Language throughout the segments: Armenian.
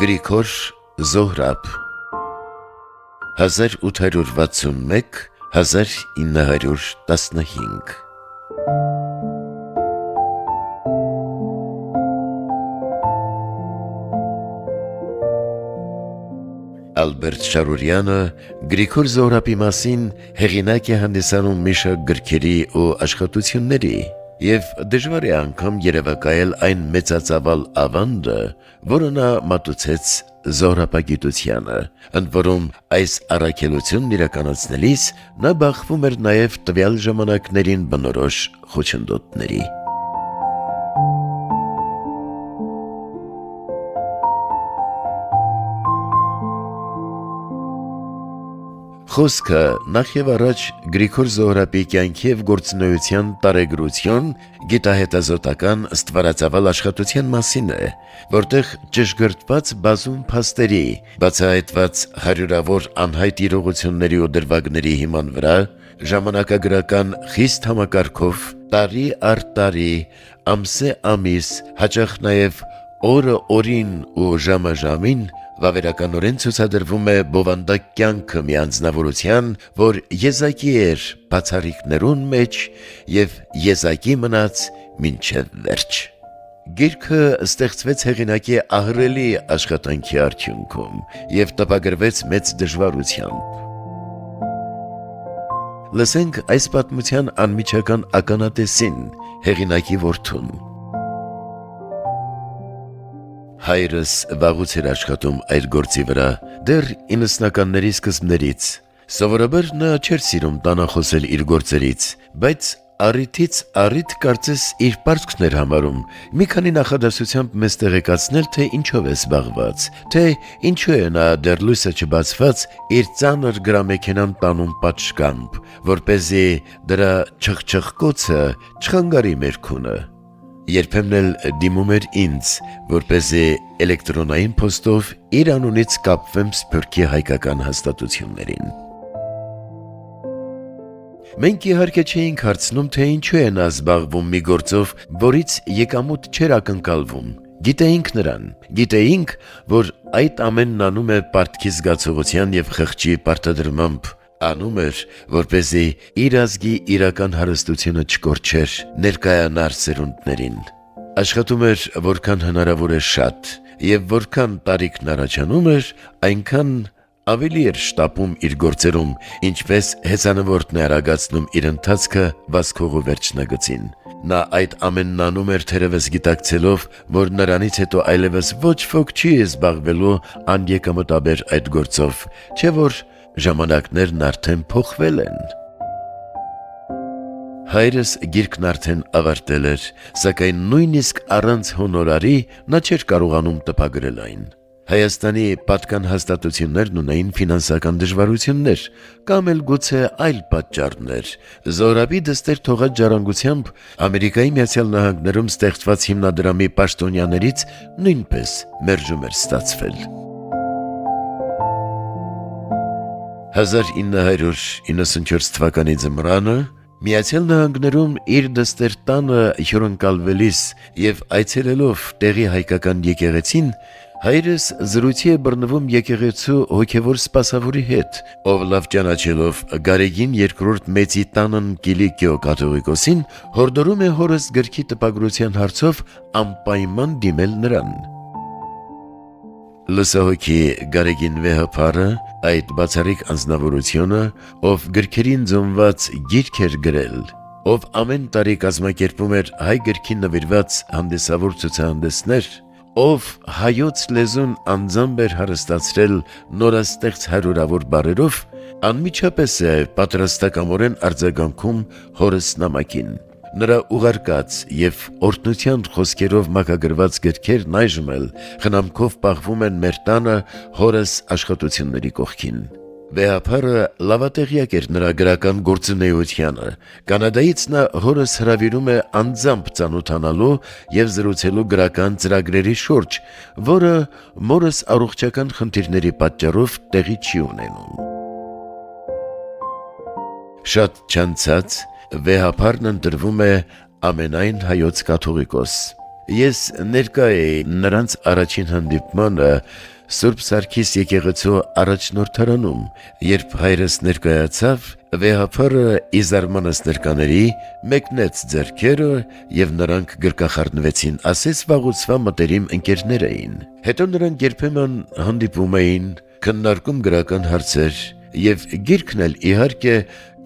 Գրիգոր Զոհրաբ 1861-1915 Ալբերտ Շարուրյանը Գրիգոր Զոհրաբի մասին հեղինակ է հանդիսանում մի շարք գրքերի ու աշխատությունների և դժվար է անգամ երևակայել այն մեծածավալ ավանդը, որը նա մատուցեց զոհրաբագիտությանը, ընդ որում այս առաքելությունն իրականացնելիս նա բախվում էր նաև տվյալ ժամանակներին բնորոշ խոչընդոտների։ Խոսքը նախ և առաջ Գրիգոր Զոհրաբի կյանքի և գործունեության տարեգրություն գիտահետազոտական ստվարածավալ աշխատության մասին է, որտեղ ճշգրտված բազում փաստերի, բացահայտված հարյուրավոր անհայտ իրողությունների ու դրվագների հիման վրա, ժամանակագրական խիստ համակարգով, տարի առ տարի, ամսե ամիս, հաճախ նաև օրը օրին ու ժամը ժամին վավերականորեն ցուցադրվում է բովանդակ կյանքը մի անձնավորության, որ եզակի էր բացառիկներուն մեջ և եզակի մնաց մինչև վերջ։ Գիրքը ստեղծվեց հեղինակի ահռելի աշխատանքի արդյունքում և տպագրվեց մեծ դժվարությամբ։ Լսենք այս պատմության անմիջական ականատեսին, հեղինակի որդուն։ Հայրս վաղուց էր աշխատում այդ գործի վրա, դեռ 90-ականների սկզբներից։ Սովորաբար նա չէր սիրում տանախոսել իր գործերից, բայց առիթից առիթ կարծես իր պարտքն էր համարում մի քանի նախադասությամբ մեզ տեղեկացնել, թե ինչով է զբաղված, թե ինչու է նա դեռ լույսը չբացված իր ծանր գրամեքենան տանում պատշգամբ, որպեսզի դրա չխչխկոցը չխանգարի մեր քունը։ Երբեմն էլ դիմում էր ինձ, որպեսզի էլեկտրոնային փոստով իր անունից կապվեմ Սփյուռքի հայկական հաստատություններին։ Մենք իհարկե չէինք հարցնում, թե ինչու է նա զբաղվում մի գործով, որից եկամուտ չէր ակնկալվում։ Գիտեինք նրան, գիտեինք, որ այդ ամենն անում է պարտքի զգացողության և խղճի պարտադրմամբ, անում էր, որպեսզի իր ազգի իրական հարստությունը չկորչեր, ներկայանար սերունդներին։ Աշխատում էր որքան հնարավոր է շատ, և որքան տարիքն առաջանում էր, այնքան ավելի էր շտապում իր գործերում, ինչպես հեծանվորդն է արագացնում իր ընթացքը վազքողու վերջնագծին։ Նա այդ ամենն անում էր թերևս գիտակցելով, որ նրանից հետո այլևս ոչ ոք չի զբաղվելու անեկամտաբեր այդ գործով, չէ՞ որ ժամանակներն արդեն փոխվել են։ Հայրս գիրքն արդեն ավարտել էր, սակայն նույնիսկ առանց հոնորարի նա չէր կարողանում տպագրել այն։ Հայաստանի պատկան հաստատություններն ունեին ֆինանսական դժվարություններ, կամ էլ գուցե այլ պատճառներ։ Զոհրաբի դստեր թողած ժառանգությամբ Ամերիկայի Միացյալ Նահանգներում ստեղծված հիմնադրամի պաշտոնյաներից նույնպես մերժում էր ստացվել։ 1994 թվականի ձմռանը Միացյալ Նահանգներում իր դստեր տանը հյուրընկալվելիս և այցելելով տեղի հայկական եկեղեցին, հայրս զրույցի է բռնվում եկեղեցու հոգևոր սպասավորի հետ, ով լավ ճանաչելով Գարեգին II մեծի տանն Կիլիկիո կաթողիկոսին, հորդորում է հորս գրքի տպագրության հարցով անպայման դիմել նրան։ Լսահոգի Գարեգին Վեհափարը, այդ բացառիկ անձնավորությունը, ով գրքերին ձնված գիրք էր գրել, ով ամեն տարի կազմակերպում էր հայ գրքին նվիրված հանդիսավոր ցուցահանդեսներ, ով հայոց լեզուն անձամբ էր հարստացրել նորաստեղծ հարյուրավոր բառերով, անմիջապես է պատրաստակամորեն արձագանքում հորս նամակին։ Նրա ուղարկած և օրհնության խոսքերով մաքագրված գրքերն այժմ էլ խնամքով պահվում են մեր տանը հորս աշխատությունների կողքին։ Վեհափարը լավատեղյակ էր նրա գրական գործունեությանը։ Կանադայից նա հորս հրավիրում է անձամբ ծանոթանալու և զրուցելու գրական ծրագրերի շուրջ, որը մորս առողջական խնդիրների պատճառով տեղի չի ունենում։ շատ չանցած վեհապարն ընտրվում է ամենայն հայոց կաթողիկոս։ Ես ներկա էի նրանց առաջին հանդիպմանը Սուրբ Սարգիս եկեղեցու առաջնորդարանում, երբ հայրս ներկայացավ, վեհապարը ի զարմանս ներկաների մեկնեց ձեռքերը և նրանք գրկախառնվեցին, ասես վաղուցվա մտերիմ ընկերներ էին։ Հետո նրանք երբեմն հանդիպում էին, քննարկում գրական հարցեր, և գիրքն էլ իհարկե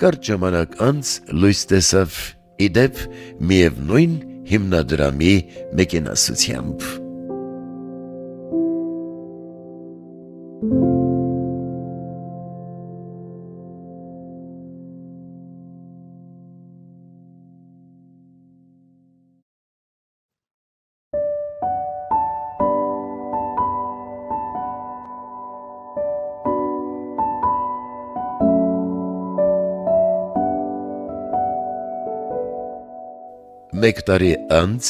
կարճ ժամանակ անց լույս տեսավ, ի դեպ միևնույն հիմնադրամի մեկենասությամբ։ Մեկ տարի անց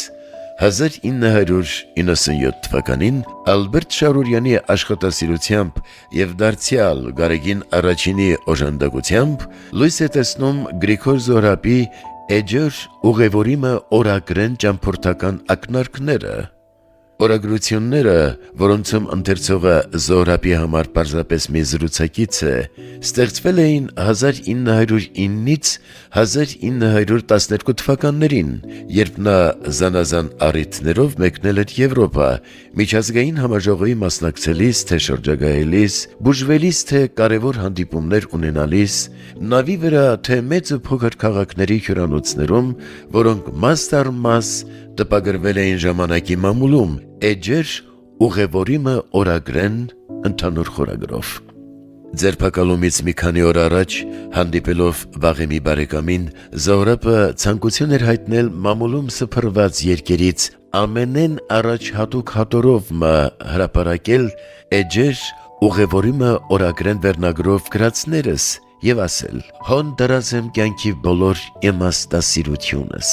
1997 թվականին Ալբերտ Շարուրյանի աշխատասիրությամբ և դարձյալ Գարեգին Առաջինի օժանդակությամբ լույս է տեսնում Գրիգոր Զոհրաբի «Էջեր ուղևորիմը» օրագրեն ճամփորդական ակնարկները։ Օրագրությունները, որոնցում ընթերցողը Զոհրաբի համար պարզապես մի զրուցակից է, ստեղծվել էին 1909-ից 1912 թվականներին, երբ նա զանազան առիթներով մեկնել էր Եվրոպա, միջազգային համաժողովի մասնակցելիս, թե շրջագայելիս, բուժվելիս, թե կարևոր հանդիպումներ ունենալիս, նավի վրա, թե մեծ ու փոքր քաղաքների հյուրանոցներում, որոնք մաս առ մաս տպագրվել էին ժամանակի մամուլում, «Էջեր ուղևորիմը» օրագրեն ընդհանուր խորագրով։ Ձերբակալումից մի քանի օր առաջ, հանդիպելով վաղեմի բարեկամին, Զոհրաբը ցանկություն էր հայտնել մամուլում սփռված երկերից ամենեն առաջ հատուկ հատորով հրապարակել «Էջեր ուղևորիմը» օրագրեն վերնագրով գրածներս և ասել. «Հոն դրած եմ կյանքի բոլոր իմաստասիրությունս»։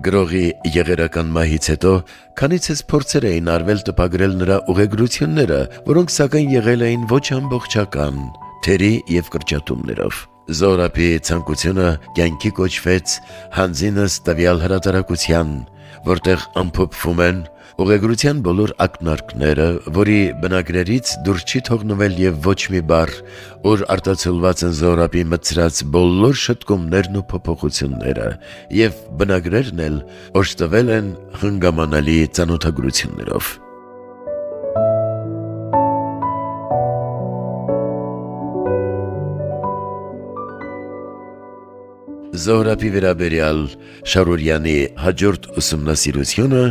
Գրողի եղերական մահից հետո քանիցս փորձեր էին արվել տպագրել նրա ուղեգրությունները, որոնք սակայն եղել էին ոչ ամբողջական, թերի և կրճատումներով։ Զոհրաբի ցանկությունը կյանքի կոչվեց հանձինս տվյալ հրատարակության, որտեղ ամփոփվում են ուղեգրության բոլոր ակնարկները, որի բնագրերից դուրս չի թողնվել և ոչ մի բառ, ուր արտացոլված են Զոհրաբի մտցրած բոլոր շտկումներն ու փոփոխությունները, և բնագրերն էլ օժտվել են հնգամանալի ծանոթագրություններով։ Զոհրաբի վերաբերյալ Շարուրյանի հաջորդ ուսումնասիրությունը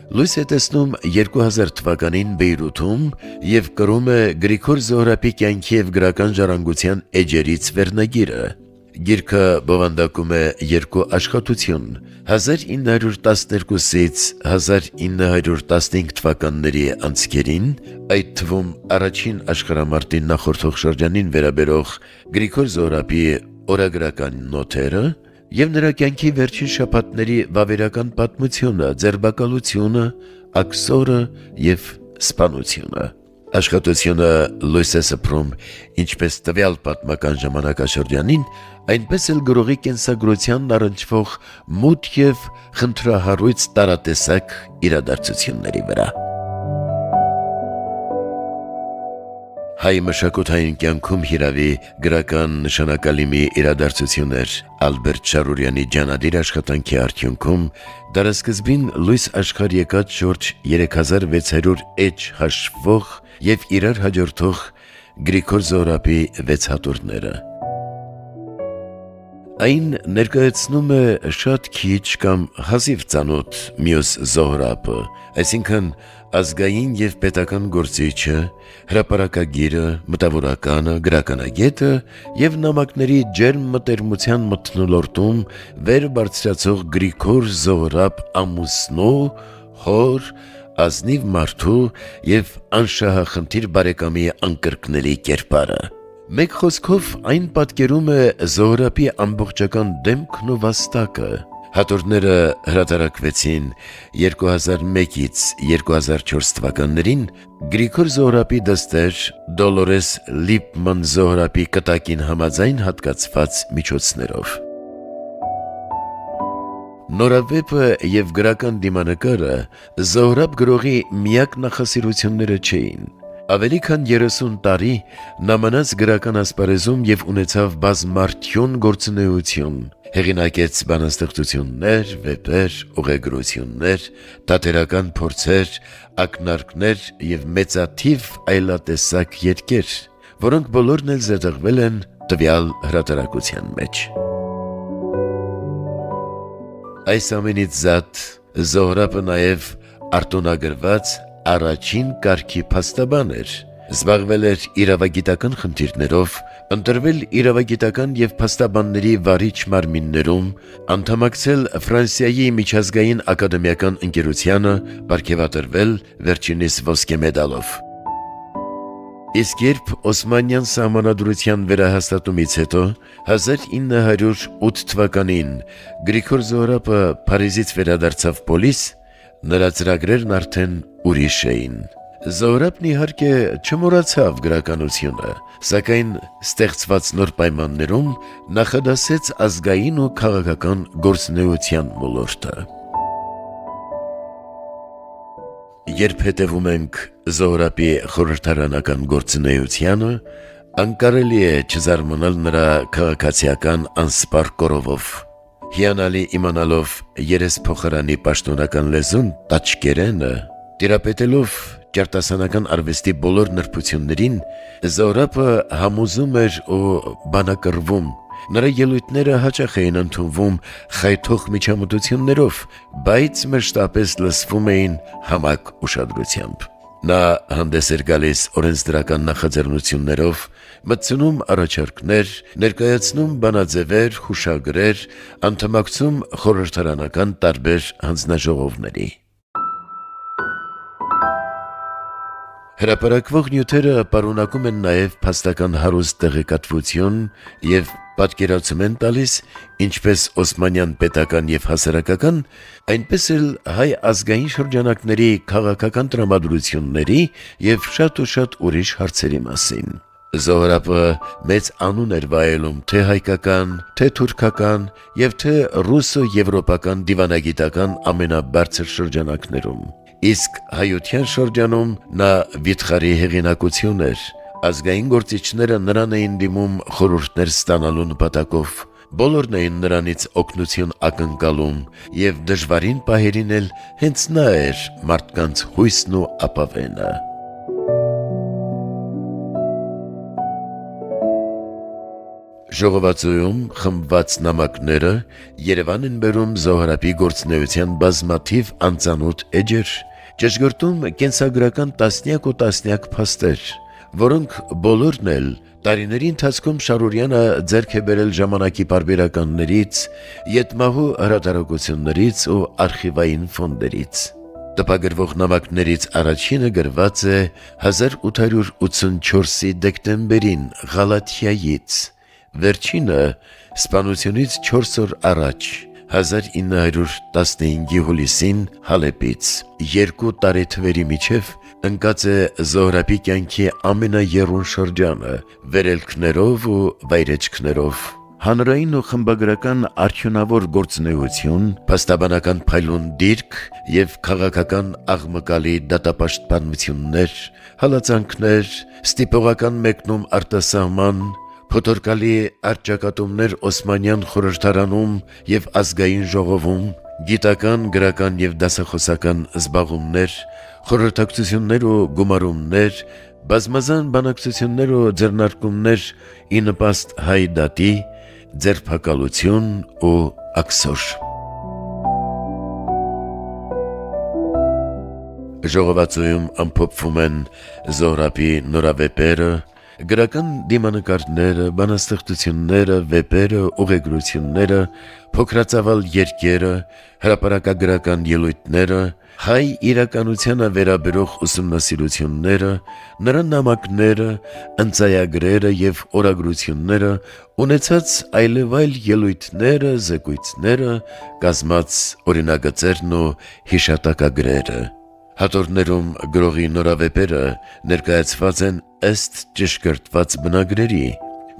լույս է տեսնում 2000 թվականին Բեյրութում և կրում է Գրիգոր Զոհրաբի կյանքի և գրական ժառանգության էջերից վերնագիրը։ Գիրքը բովանդակում է երկու աշխատություն՝ 1912-ից 1915 թվականների անցքերին, այդ թվում առաջին աշխարհամարտին նախորդող շրջանին վերաբերող Գրիգոր Զոհրաբի օրագրական նոթերը և նրա կյանքի վերջին շաբաթների վավերական պատմությունը, ձերբակալությունը, աքսորը և սպանությունը։ Աշխատությունը լույս է սփռում ինչպես տվյալ պատմական ժամանակաշրջանին, այնպես էլ գրողի կենսագրությանն առնչվող մութ և խնդրահարույց տարատեսակ իրադարձությունների վրա։ Հայ մշակութային կյանքում հիրավի գրական նշանակալի մի իրադարձություն էր Ալբերտ Շարուրյանի ջանադիր աշխատանքի արդյունքում դարասկզբին լույս աշխարհ եկած շուրջ 3600 էջ հաշվող և իրար հաջորդող Գրիգոր Զոհրաբի 6 հատորները։ Այն ներկայացնում է շատ քիչ կամ հազիվ ծանոթ մյուս Զոհրաբը, այսինքն ազգային և պետական գործիչը, հրապարակագիրը, մտավորականը, գրականագետը և նամակների ջերմ մտերմության մթնոլորտում վեր բարձրացող Գրիգոր Զոհրաբ ամուսնու, հոր, ազնիվ մարդու և անշահախնդիր բարեկամի անկրկնելի կերպարը։ Մեկ խոսքով այն պատկերում է Զոհրաբի ամբողջական դեմքն ու վաստակը, Հատորները հրատարակվեցին 2001-ից 2004 թվականներին Գրիգոր Զոհրաբի դստեր Դոլորես Լիպման Զոհրաբի կտակին համաձայն հատկացված միջոցներով։ Նորավեպը և գրական դիմանկարը Զոհրաբ գրողի միակ նախասիրությունները չէին։ Ավելի քան 30 տարի նա մնաց գրական ասպարեզում և ունեցավ բազմարդյուն գործունեություն, հեղինակեց բանաստեղծություններ, վեպեր, ուղեգրություններ, թատերական փորձեր, ակնարկներ և մեծաթիվ այլատեսակ երգեր, որոնք բոլորն էլ զետեղվել են տվյալ հրատարակության մեջ։ Այս ամենից զատ Զոհրաբը նաև արտոնագրված առաջին կարգի փաստաբան էր, զբաղվել էր իրավագիտական խնդիրներով, ընտրվել իրավագիտական և փաստաբանների վարիչ մարմիններում, անդամակցել Ֆրանսիայի միջազգային ակադեմիական ընկերությանը, պարգևատրվել վերջինիս ոսկե մեդալով։ Իսկ երբ Օսմանյան սահմանադրության վերահաստատումից հետո 1908 թվականին Գրիգոր Զոհրաբը Փարիզից վերադարձավ Պոլիս, նրա ծրագրերն արդեն ուրիշ էին։ Զոհրաբն իհարկե չմոռացավ գրականությունը, սակայն ստեղծված նոր պայմաններում նախադասեց ազգային ու քաղաքական գործունեության ոլորտը։ Երբ հետևում ենք Զոհրաբի խորհրդարանական գործունեությանը, անկարելի է չզարմանալ նրա քաղաքացիական անսպառ կորովով։ Հիանալի իմանալով երեսփոխարանի պաշտոնական լեզուն տաճկերենը, տիրապետելով ճարտասանական արվեստի բոլոր նրբություններին, Զոհրաբը համոզում էր ու բանակրվում։ Նրա ելույթները հաճախ էին ընդունվում խայթող միջամտություններով, բայց մշտապես լսվում էին համակ ուշադրությամբ։ Նա հանդես էր գալիս օրենսդրական նախաձեռնություններով, մտցնում առաջարկներ, ներկայացնում բանաձևեր, հուշագրեր, անդամակցում խորհրդարանական տարբեր հանձնաժողովների։ Հրապարակվող նյութերը պարունակում են նաև փաստական հարուստ տեղեկատվություն և պատկերացում են տալիս ինչպես օսմանյան պետական և հասարակական, այնպես էլ հայ ազգային շրջանակների քաղաքական տրամադրությունների և շատ ու շատ ուրիշ հարցերի մասին։ Զոհրաբը մեծ անուն էր վայելում թե հայկական, թե թուրքական և թե ռուսո-եվրոպական դիվանագիտական ամենաբարձր շրջանակներում։ Իսկ հայության շրջանում նա վիթխարի հեղինակություն էր։ Ազգային գործիչները նրան էին դիմում խորհուրդներ ստանալու նպատակով, բոլորն էին նրանից օգնություն ակնկալում և դժվարին պահերին էլ հենց նա էր մարդկանց հույսն ու ապավենը։ Ժողովածուում խմբված նամակները Երևան են բերում Զոհրաբի գործունեության բազմաթիվ անծանոթ էջեր, ճշգրտում կենսագրական տասնյակ ու տասնյակ փաստեր, որոնք բոլորն էլ տարիների ընթացքում Շարուրյանը ձեռք է բերել ժամանակի պարբերականներից, ետմահու հրատարակություններից ու արխիվային ֆոնդերից։ Տպագրվող նամակներից առաջինը գրված է 1884-ի դեկտեմբերին Ղալաթիայից, վերջինը սպանությունից 4 օր առաջ 1915-ի հուլիսին Հալեպից։ 2 տարեթվերի միջև ընկած է Զոհրաբի կյանքի ամենաեռուն շրջանը՝ վերելքներով ու վայրեջքներով։ Հանրային ու խմբագրական արդյունավոր գործունեություն, փաստաբանական փայլուն դիրք և քաղաքական աղմկալի դատապաշտպանություններ, հալածանքներ, ստիպողական մեկնում արտասահման, փոթորկալի առճակատումներ Օսմանյան խորհրդարանում և ազգային ժողովում, գիտական, գրական և դասախոսական զբաղումներ, խորհրդակցություններ ու գումարումներ, բազմազան բանակցություններ ու ձեռնարկումներ ի նպաստ հայ դատի, ձերբակալություն ու աքսոր։ Ժողովածուում ամփոփվում են Զոհրաբի նորավեպերը, Գրական դիմանկարները, բանաստեղծությունները, վեպերը, ուղեգրությունները, փոքրածավալ երգերը, հրապարակագրական ելույթները, հայ իրականությանը վերաբերող ուսումնասիրությունները, նրա նամակները, ընծայագրերը եւ օրագրությունները, ունեցած այլևայլ ելույթները, զեկույցները, կազմած օրինագծերն ու հիշատակագրերը։ Հատորներում գրողի նորավեպերը ներկայացված են ըստ ճշգրտված բնագրերի։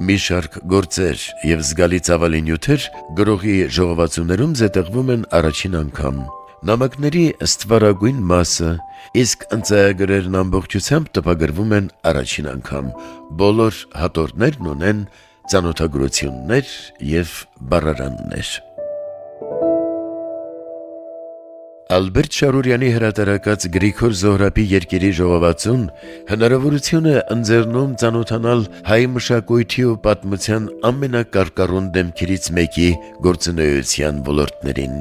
Մի շարք գործեր եւ զգալի ծավալի նյութեր գրողի ժողովածուներում զետեղվում են առաջին անգամ։ Նամակների ստվարագույն մասը, իսկ ընծայագրերն ամբողջությամբ տպագրվում են առաջին անգամ։ Բոլոր հատորներն ունեն ծանոթագրություններ եւ բառարաններ։ Ալբերտ Շարուրյանի հրատարակած Գրիգոր Զոհրաբի երկերի ժողովածուն հնարավորություն է ընձեռնում ծանոթանալ հայ մշակույթի ու պատմության ամենակարկառուն դեմքերից մեկի գործունեության ոլորտներին։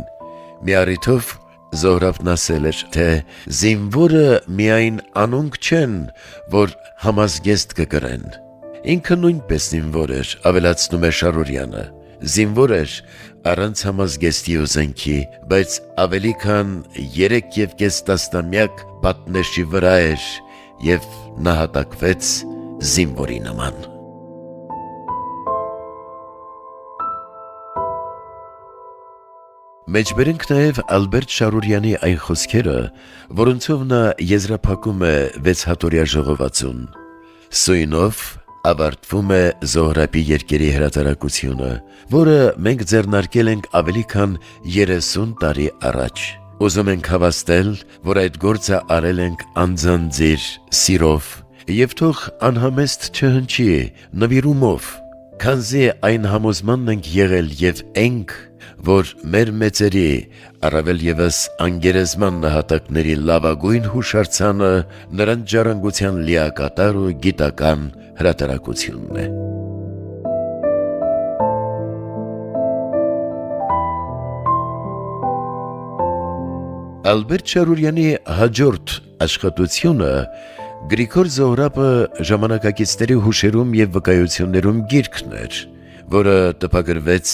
Մի առիթով Զոհրաբն ասել էր, թե զինվորը միայն անոնք չեն, որ համազգեստ կկրեն։ Ինքը նույնպես զինվոր էր, ավելացնում է Շարուրյանը։ Զինվոր էր առանց համազգեստի ու զենքի, բայց ավելի քան 3.5 տասնամյակ պատնեշի վրա էր եւ նահատակվեց զինվորի նման։ Մեջբերենք նաև Ալբերտ Շարուրյանի այն խոսքերը, որոնցով նա եզրափակում է 6 հատորյա ժողովածուն։ Սույնով ավարտվում է Զոհրաբի երկերի հրատարակությունը, որը մենք ձեռնարկել ենք ավելի քան 30 տարի առաջ։ Ուզում ենք հավաստել, որ այդ գործը արել ենք անձանձիր, սիրով, եւ թող անհամեստ չհնչի նվիրումով, քանզի այն համոզմանն ենք եղել եւ ենք, որ մեր մեծերի, առավել ևս անգերեզման նահատակների լավագույն հուշարձանը նրանց ժառանգության լիակատար ու գիտական հրատարակությունն է։ Ալբերտ Շարուրյանի հաջորդ աշխատությունը Գրիգոր Զոհրաբը ժամանակակիցների հուշերում եւ վկայություններում գիրքն էր, որը տպագրվեց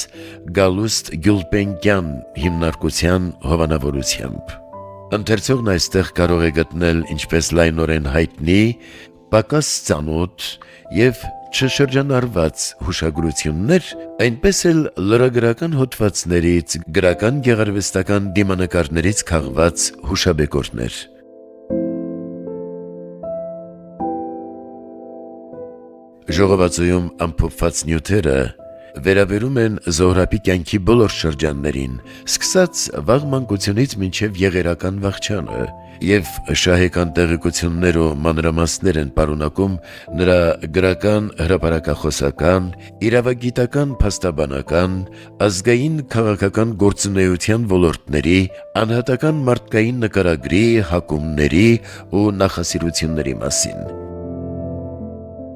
Գալուստ Գյուլպենկյան հիմնարկության հովանավորությամբ։ Ընթերցողն այստեղ կարող է գտնել ինչպես լայնորեն հայտնի, պակաս ծանոթ եւ չշրջանառված հուշագրություններ, այնպես էլ լրագրական հոդվածներից, գրական գեղարվեստական դիմանկարներից քաղված հուշաբեկորներ։ Ժողովածուում ամփոփված նյութերը վերաբերում են Զոհրաբի կյանքի բոլոր շրջաններին, սկսած վաղ մանկությունից մինչև եղերական վախճանը, եւ շահեկան տեղեկություններ ու մանրամասներ են պարունակում նրա գրական, հրապարակախոսական, իրավագիտական, փաստաբանական, ազգային քաղաքական գործունեության ոլորտների, անհատական մարդկային նկարագրի, հակումների ու նախասիրությունների մասին։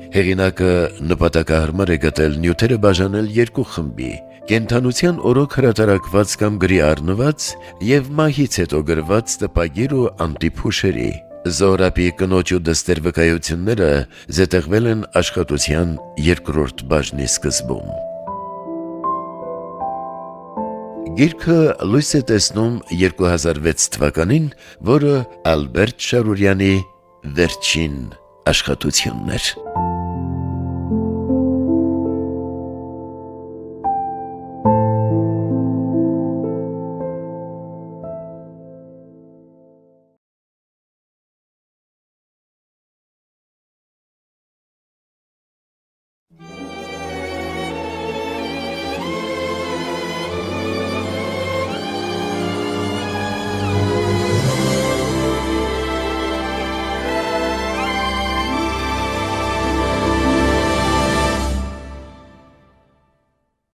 Հեղինակը նպատակահարմար է գտել նյութերը բաժանել երկու խմբի՝ կենդանության օրոք հրատարակված կամ գրի առնված եւ մահից հետո գրված տպագիր ու անտիպ հուշերի։ Զոհրաբի կնոջ ու դստեր վկայությունները զետեղվել են աշխատության երկրորդ բաժնի սկզբում։ Գիրքը լույս է տեսնում 2006 թվականին, որը Ալբերտ Շարուրյանի վերջին աշխատությունն էր։